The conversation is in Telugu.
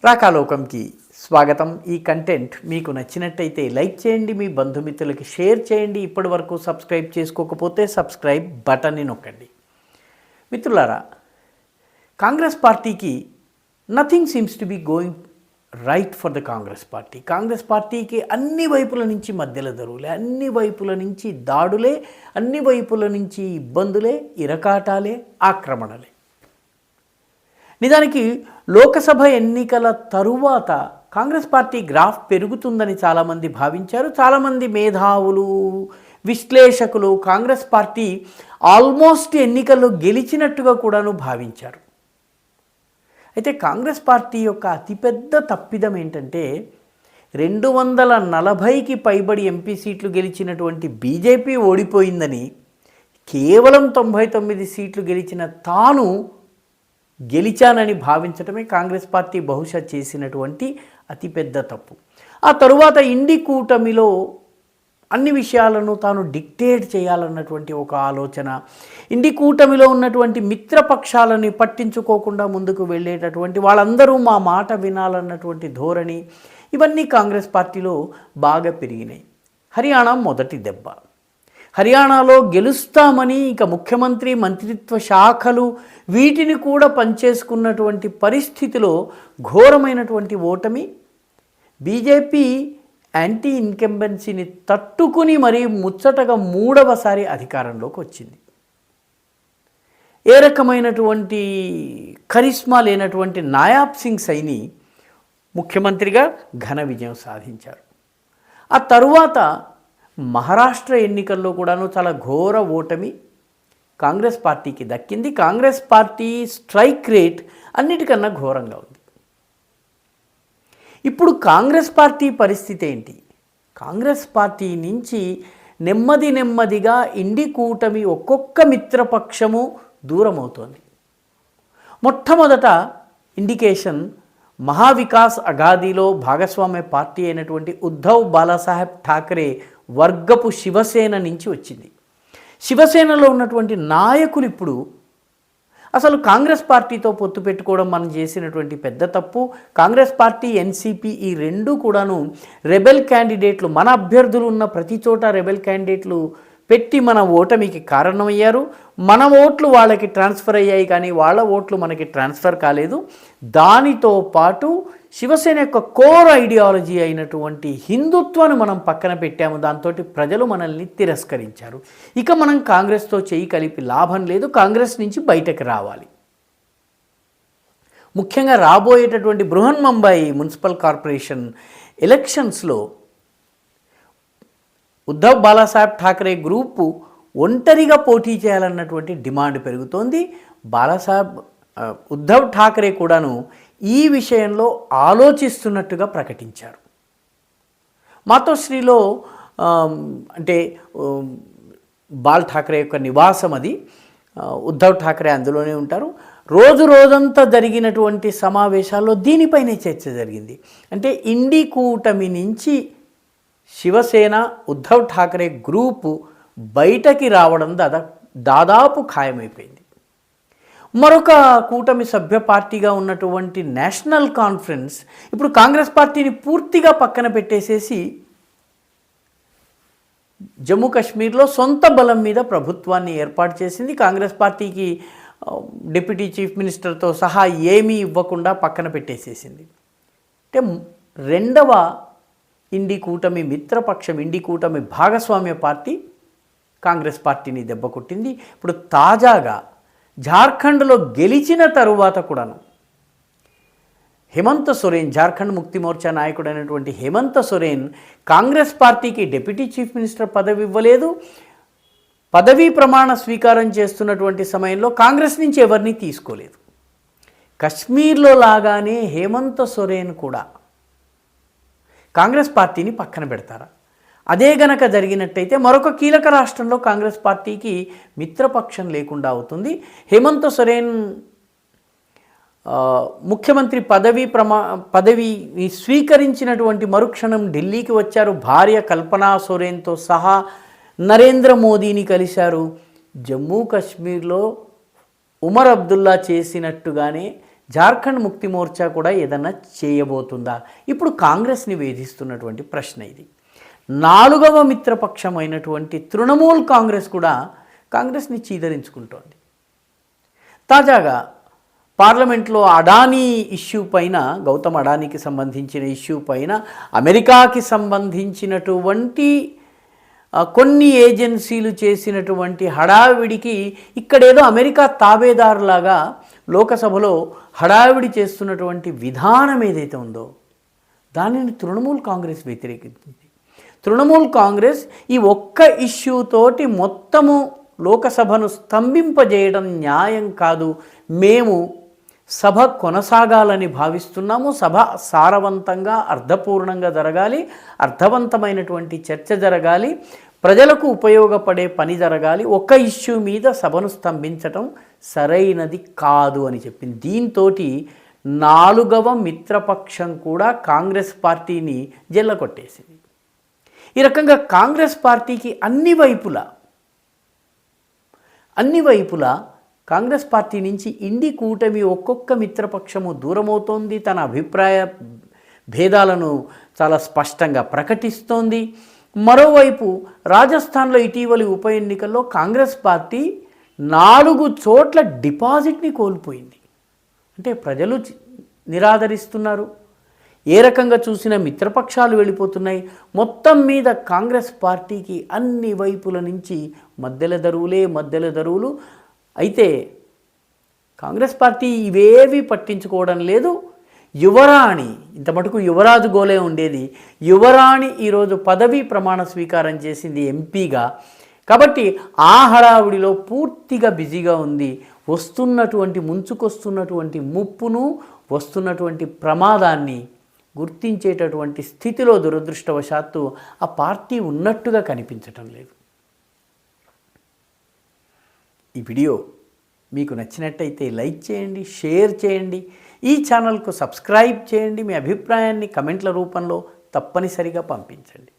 రాకాలోకంకి స్వాగతం. ఈ కంటెంట్ మీకు నచ్చినట్టయితే లైక్ చేయండి, మీ బంధుమిత్రులకి షేర్ చేయండి. ఇప్పటి వరకు సబ్స్క్రైబ్ చేసుకోకపోతే సబ్స్క్రైబ్ బటన్ని నొక్కండి. మిత్రులారా, కాంగ్రెస్ పార్టీకి nothing seems to be going right for the Congress party. Congress పార్టీకి అన్ని వైపుల నుంచి మధ్యల దరువులే, అన్ని వైపుల నుంచి దాడులే, అన్ని వైపుల నుంచి ఇబ్బందులే, ఇరకాటాలే, ఆక్రమణలే. నిజానికి లోకసభ ఎన్నికల తరువాత కాంగ్రెస్ పార్టీ గ్రాఫ్ పెరుగుతుందని చాలామంది భావించారు. చాలామంది మేధావులు, విశ్లేషకులు కాంగ్రెస్ పార్టీ ఆల్మోస్ట్ ఎన్నికల్లో గెలిచినట్టుగా కూడాను భావించారు. అయితే కాంగ్రెస్ పార్టీ యొక్క అతిపెద్ద తప్పిదం ఏంటంటే 240కి పైబడి ఎంపీ సీట్లు గెలిచినటువంటి బీజేపీ ఓడిపోయిందని, కేవలం 99 సీట్లు గెలిచిన తాను గెలిచానని భావించడమే కాంగ్రెస్ పార్టీ బహుశా చేసినటువంటి అతిపెద్ద తప్పు. ఆ తరువాత ఇండి కూటమిలో అన్ని విషయాలను తాను డిక్టేట్ చేయాలన్నటువంటి ఒక ఆలోచన, ఇండి కూటమిలో ఉన్నటువంటి మిత్రపక్షాలని పట్టించుకోకుండా ముందుకు వెళ్ళేటటువంటి వాళ్ళందరూ మా మాట వినాలన్నటువంటి ధోరణి, ఇవన్నీ కాంగ్రెస్ పార్టీలో బాగా పెరిగినాయి. హర్యానా మొదటి దెబ్బ. హర్యానాలో గెలుస్తామని ఇక ముఖ్యమంత్రి, మంత్రిత్వ శాఖలు వీటిని కూడా పనిచేసుకున్నటువంటి పరిస్థితిలో ఘోరమైనటువంటి ఓటమి. బీజేపీ యాంటీ ఇన్కంబెన్సీని తట్టుకుని మరీ ముచ్చటగా 3వసారి అధికారంలోకి వచ్చింది. ఏ రకమైనటువంటి కరిష్మా లేనటువంటి నాయాబ్ సింగ్ సైని ముఖ్యమంత్రిగా ఘన విజయం సాధించారు. ఆ తరువాత మహారాష్ట్ర ఎన్నికల్లో కూడాను చాలా ఘోర ఓటమి కాంగ్రెస్ పార్టీకి దక్కింది. కాంగ్రెస్ పార్టీ స్ట్రైక్ రేట్ అన్నిటికన్నా ఘోరంగా ఉంది. ఇప్పుడు కాంగ్రెస్ పార్టీ పరిస్థితి ఏంటి? కాంగ్రెస్ పార్టీ నుంచి నెమ్మదిగా ఇండి కూటమి ఒక్కొక్క మిత్రపక్షము దూరం అవుతోంది. మొట్టమొదట ఇండికేషన్ మహావికాస్ అఘాదీలో భాగస్వామ్య పార్టీ అయినటువంటి ఉద్ధవ్ బాలాసాహెబ్ ఠాకరే వర్గపు శివసేన నుంచి వచ్చింది. శివసేనలో ఉన్నటువంటి నాయకులు ఇప్పుడు అసలు కాంగ్రెస్ పార్టీతో పొత్తు పెట్టుకోవడం మనం చేసినటువంటి పెద్ద తప్పు. కాంగ్రెస్ పార్టీ, ఎన్సీపీ ఈ రెండూ కూడాను రెబెల్ క్యాండిడేట్లు, మన అభ్యర్థులు ఉన్న ప్రతి చోట రెబెల్ క్యాండిడేట్లు పెట్టి మన ఓటమికి కారణమయ్యారు. మన ఓట్లు వాళ్ళకి ట్రాన్స్ఫర్ అయ్యాయి, కానీ వాళ్ళ ఓట్లు మనకి ట్రాన్స్ఫర్ కాలేదు. దానితో పాటు శివసేన యొక్క కోర్ ఐడియాలజీ అయినటువంటి హిందుత్వాన్ని మనం పక్కన పెట్టాము. దాంతో ప్రజలు మనల్ని తిరస్కరించారు. ఇక మనం కాంగ్రెస్తో చేయి కలిపి లాభం లేదు, కాంగ్రెస్ నుంచి బయటకు రావాలి. ముఖ్యంగా రాబోయేటటువంటి బృహన్ ముంబై మున్సిపల్ కార్పొరేషన్ ఎలక్షన్స్లో ఉద్ధవ్ బాలాసాహెబ్ ఠాకరే గ్రూపు ఒంటరిగా పోటీ చేయాలన్నటువంటి డిమాండ్ పెరుగుతోంది. ఉద్ధవ్ ఠాకరే కూడాను ఈ విషయంలో ఆలోచిస్తున్నట్టుగా ప్రకటించారు. మాతోశ్రీలో అంటే బాల్ ఠాకరే యొక్క నివాసం అది. ఉద్ధవ్ ఠాకరే అందులోనే ఉంటారు. రోజంతా జరిగినటువంటి సమావేశాల్లో దీనిపైనే చర్చ జరిగింది. అంటే ఇండి కూటమి నుంచి శివసేన, ఉద్ధవ్ ఠాకరే గ్రూపు బయటకి రావడం దాదాపు ఖాయమైపోయింది. మరొక కూటమి సభ్య పార్టీగా ఉన్నటువంటి నేషనల్ కాన్ఫరెన్స్ ఇప్పుడు కాంగ్రెస్ పార్టీని పూర్తిగా పక్కన పెట్టేసేసి జమ్మూ కాశ్మీర్లో సొంత బలం మీద ప్రభుత్వాన్ని ఏర్పాటు చేసింది. కాంగ్రెస్ పార్టీకి డిప్యూటీ చీఫ్ మినిస్టర్తో సహా ఏమీ ఇవ్వకుండా పక్కన పెట్టేసేసింది. అంటే రెండవ ఇండి కూటమి మిత్రపక్షం, ఇండి కూటమి భాగస్వామ్య పార్టీ కాంగ్రెస్ పార్టీని దెబ్బకొట్టింది. ఇప్పుడు తాజాగా జార్ఖండ్లో గెలిచిన తరువాత కూడాను హేమంత్ సోరెన్, జార్ఖండ్ ముక్తి మోర్చా నాయకుడైనటువంటి హేమంత్ సోరెన్ కాంగ్రెస్ పార్టీకి డిప్యూటీ చీఫ్ మినిస్టర్ పదవి ఇవ్వలేదు. పదవీ ప్రమాణ స్వీకారం చేస్తున్నటువంటి సమయంలో కాంగ్రెస్ నుంచి ఎవరిని తీసుకోలేదు. కశ్మీర్లో లాగానే హేమంత్ సోరెన్ కూడా కాంగ్రెస్ పార్టీని పక్కన పెడతారా? అదే గనక జరిగినట్టయితే మరొక కీలక రాష్ట్రంలో కాంగ్రెస్ పార్టీకి మిత్రపక్షం లేకుండా అవుతుంది. హేమంత్ సోరెన్ ముఖ్యమంత్రి పదవి స్వీకరించినటువంటి మరుక్షణం ఢిల్లీకి వచ్చారు. భార్య కల్పనా సోరెన్తో సహా నరేంద్ర మోదీని కలిశారు. జమ్మూ కాశ్మీర్లో ఉమర్ అబ్దుల్లా చేసినట్టుగానే జార్ఖండ్ ముక్తి మోర్చా కూడా ఏదన్నా చేయబోతుందా? ఇప్పుడు కాంగ్రెస్ని వేధిస్తున్నటువంటి ప్రశ్న ఇది. 4వ మిత్రపక్షమైనటువంటి తృణమూల్ కాంగ్రెస్ కూడా కాంగ్రెస్ని చీదరించుకుంటోంది. తాజాగా పార్లమెంట్లో అడానీ ఇష్యూ పైన, గౌతమ్ అడానీకి సంబంధించిన ఇష్యూ పైన అమెరికాకి సంబంధించినటువంటి కొన్ని ఏజెన్సీలు చేసినటువంటి హడావిడికి ఇక్కడేదో అమెరికా తాబేదారులాగా లోకసభలో హడావిడి చేస్తున్నటువంటి విధానం ఏదైతే ఉందో దానిని తృణమూల్ కాంగ్రెస్ వ్యతిరేకించింది. తృణమూల్ కాంగ్రెస్ ఈ ఒక్క ఇష్యూతోటి మొత్తము లోకసభను స్తంభింపజేయడం న్యాయం కాదు, మేము సభ కొనసాగాలని భావిస్తున్నాము, సభ సారవంతంగా అర్థపూర్ణంగా జరగాలి, అర్థవంతమైనటువంటి చర్చ జరగాలి, ప్రజలకు ఉపయోగపడే పని జరగాలి, ఒక ఇష్యూ మీద సభను స్తంభించటం సరైనది కాదు అని చెప్పింది. దీంతో 4వ మిత్రపక్షం కూడా కాంగ్రెస్ పార్టీని జెల్లకొట్టేసింది. ఈ రకంగా కాంగ్రెస్ పార్టీకి అన్ని వైపులా కాంగ్రెస్ పార్టీ నుంచి ఇండి కూటమి ఒక్కొక్క మిత్రపక్షము దూరమవుతోంది, తన అభిప్రాయ భేదాలను చాలా స్పష్టంగా ప్రకటిస్తోంది. మరోవైపు రాజస్థాన్లో ఇటీవలి ఉప ఎన్నికల్లో కాంగ్రెస్ పార్టీ 4 చోట్ల డిపాజిట్ని కోల్పోయింది. అంటే ప్రజలు నిరాదరిస్తున్నారు. ఏ రకంగా చూసినా మిత్రపక్షాలు వెళ్ళిపోతున్నాయి. మొత్తం మీద కాంగ్రెస్ పార్టీకి అన్ని వైపుల నుంచి మధ్యల దరువులు. అయితే కాంగ్రెస్ పార్టీ ఇవేవి పట్టించుకోవడం లేదు. యువరాణి, ఇంత మటుకు యువరాజు గోలే ఉండేది, యువరాణి ఈరోజు పదవీ ప్రమాణ స్వీకారం చేసింది ఎంపీగా. కాబట్టి ఆ హడావుడిలో పూర్తిగా బిజీగా ఉంది. ముంచుకొస్తున్నటువంటి ముప్పును, వస్తున్నటువంటి ప్రమాదాన్ని గుర్తించేటటువంటి స్థితిలో దురదృష్టవశాత్తు ఆ పార్టీ ఉన్నట్టుగా కనిపించటం లేదు. ఈ వీడియో మీకు నచ్చినట్టయితే లైక్ చేయండి, షేర్ చేయండి, ఈ ఛానల్కు సబ్స్క్రైబ్ చేయండి. మీ అభిప్రాయాన్ని కమెంట్ల రూపంలో తప్పనిసరిగా పంపించండి.